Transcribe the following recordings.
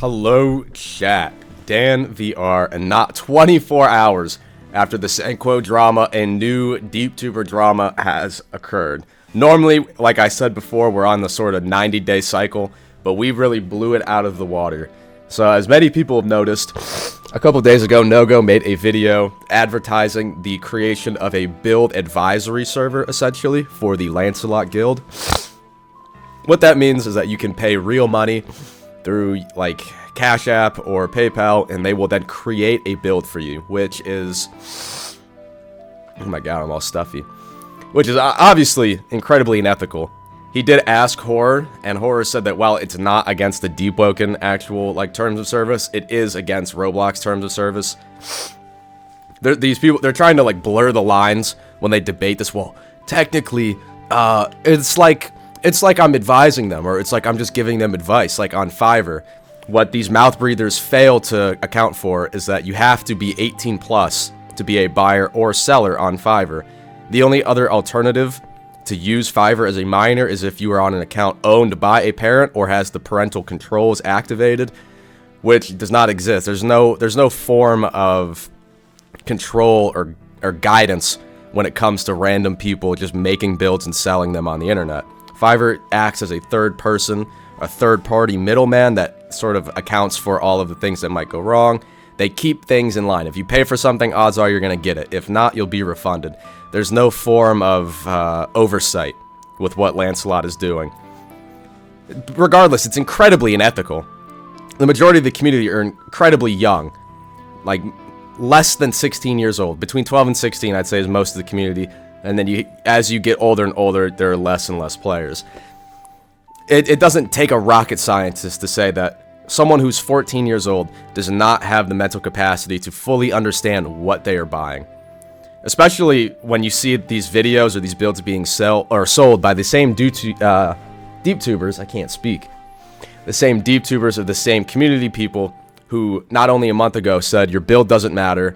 Hello, chat. Dan VR, and not 24 hours after the Senko drama and new DeepTuber drama has occurred. Normally, like I said before, we're on the sort of 90-day cycle, but we really blew it out of the water. So as many people have noticed, a couple days ago, NoGo made a video advertising the creation of a build advisory server, essentially, for the Lancelot Guild. What that means is that you can pay real money through, like, Cash App or PayPal, and they will then create a build for you, which is... Oh my god, I'm all stuffy. Which is obviously incredibly unethical. He did ask Horror, and Horror said that while it's not against the Deepwoken actual, like, terms of service, it is against Roblox terms of service. These people, they're trying to, like, blur the lines when they debate this. Well, technically, it's like I'm advising them, or it's like I'm just giving them advice, like on Fiverr. What these mouth breathers fail to account for is that you have to be 18 plus to be a buyer or seller on Fiverr. The only other alternative to use Fiverr as a minor is if you are on an account owned by a parent or has the parental controls activated, which does not exist. There's no form of control or guidance when it comes to random people just making builds and selling them on the internet. Fiverr acts as a third-party middleman that sort of accounts for all of the things that might go wrong. They keep things in line. If you pay for something, odds are you're going to get it. If not, you'll be refunded. There's no form of oversight with what Lancelot is doing. Regardless, it's incredibly unethical. The majority of the community are incredibly young, like less than 16 years old. Between 12 and 16, I'd say, is most of the community. And then as you get older and older, there are less and less players. It doesn't take a rocket scientist to say that someone who's 14 years old does not have the mental capacity to fully understand what they are buying. Especially when you see these videos or these builds being sold by the same DeepTubers, I can't speak. The same DeepTubers of the same community people who not only a month ago said your build doesn't matter,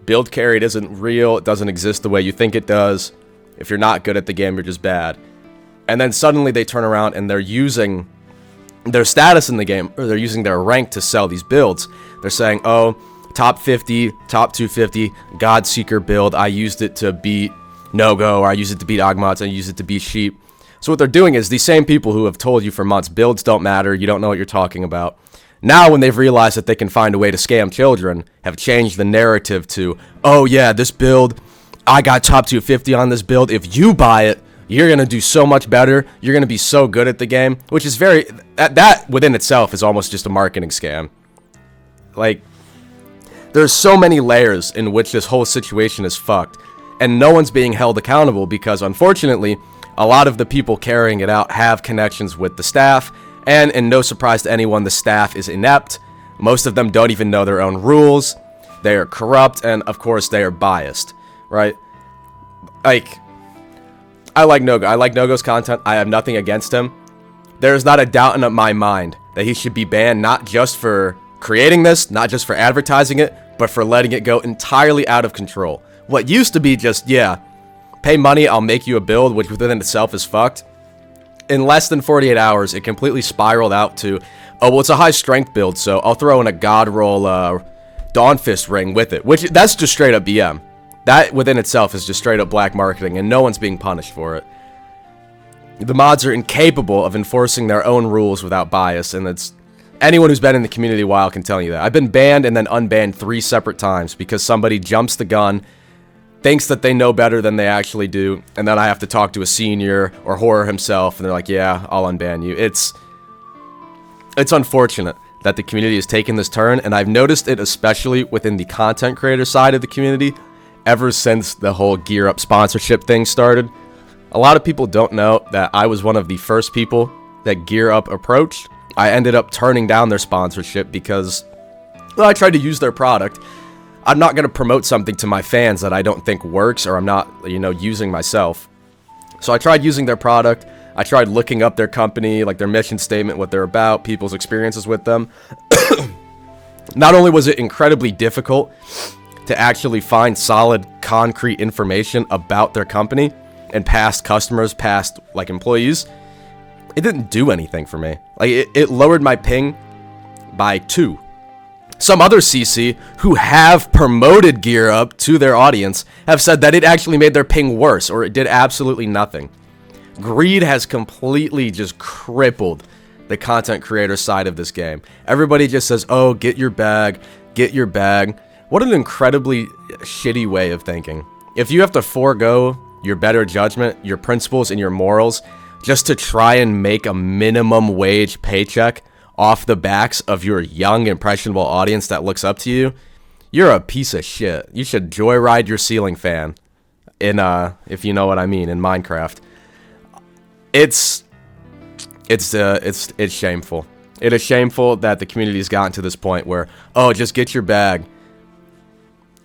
build carried isn't real, it doesn't exist the way you think it does, if you're not good at the game, you're just bad. And then suddenly they turn around and they're using their status in the game, or they're using their rank to sell these builds. They're saying, oh, top 50, top 250, Godseeker build, I used it to beat NoGo, or I used it to beat Ogmots, I used it to beat Sheep. So what they're doing is, these same people who have told you for months, builds don't matter, you don't know what you're talking about, now when they've realized that they can find a way to scam children, have changed the narrative to, oh yeah, this build, I got top 250 on this build, if you buy it, you're going to do so much better, you're going to be so good at the game, which is that within itself is almost just a marketing scam. Like, there's so many layers in which this whole situation is fucked, and no one's being held accountable because, unfortunately, a lot of the people carrying it out have connections with the staff, and in no surprise to anyone, the staff is inept. Most of them don't even know their own rules, they are corrupt, and of course they are biased, right? Like, I like NoGo. I like NoGo's content. I have nothing against him. There's not a doubt in my mind that he should be banned, not just for creating this, not just for advertising it, but for letting it go entirely out of control. What used to be just, yeah, pay money, I'll make you a build, which within itself is fucked. In less than 48 hours, it completely spiraled out to, oh, well, it's a high strength build, so I'll throw in a God Roll Dawnfist ring with it, which that's just straight up BM. That within itself is just straight up black marketing, and no one's being punished for it. The mods are incapable of enforcing their own rules without bias, and it's anyone who's been in the community a while can tell you that. I've been banned and then unbanned 3 separate times because somebody jumps the gun, thinks that they know better than they actually do, and then I have to talk to a senior or Horror himself, and they're like, yeah, I'll unban you. It's unfortunate that the community has taken this turn, and I've noticed it especially within the content creator side of the community. Ever since the whole Gear Up sponsorship thing started, a lot of people don't know that I was one of the first people that Gear Up approached. I ended up turning down their sponsorship because, well, I tried to use their product. I'm not going to promote something to my fans that I don't think works, or I'm not, using myself. So I tried using their product. I tried looking up their company, like their mission statement, what they're about, people's experiences with them. Not only was it incredibly difficult to actually find solid, concrete information about their company and past customers, past, like, employees, it didn't do anything for me. Like, it lowered my ping by 2. Some other CC who have promoted Gear Up to their audience have said that it actually made their ping worse, or it did absolutely nothing. Greed has completely just crippled the content creator side of this game. Everybody just says, oh, get your bag, get your bag. What an incredibly shitty way of thinking. If you have to forego your better judgment, your principles, and your morals just to try and make a minimum wage paycheck off the backs of your young, impressionable audience that looks up to you, you're a piece of shit. You should joyride your ceiling fan in, if you know what I mean, in Minecraft. It's shameful. It is shameful that the community's gotten to this point where, oh, just get your bag.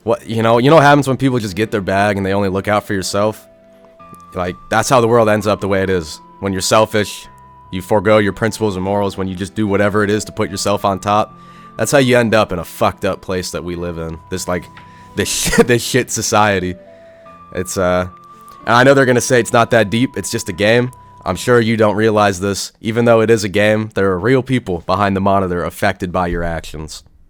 What, you know what happens when people just get their bag and they only look out for yourself? Like, that's how the world ends up the way it is. When you're selfish, you forego your principles and morals, when you just do whatever it is to put yourself on top. That's how you end up in a fucked up place that we live in. This shit society. It's, and I know they're gonna say it's not that deep, it's just a game. I'm sure you don't realize this. Even though it is a game, there are real people behind the monitor affected by your actions.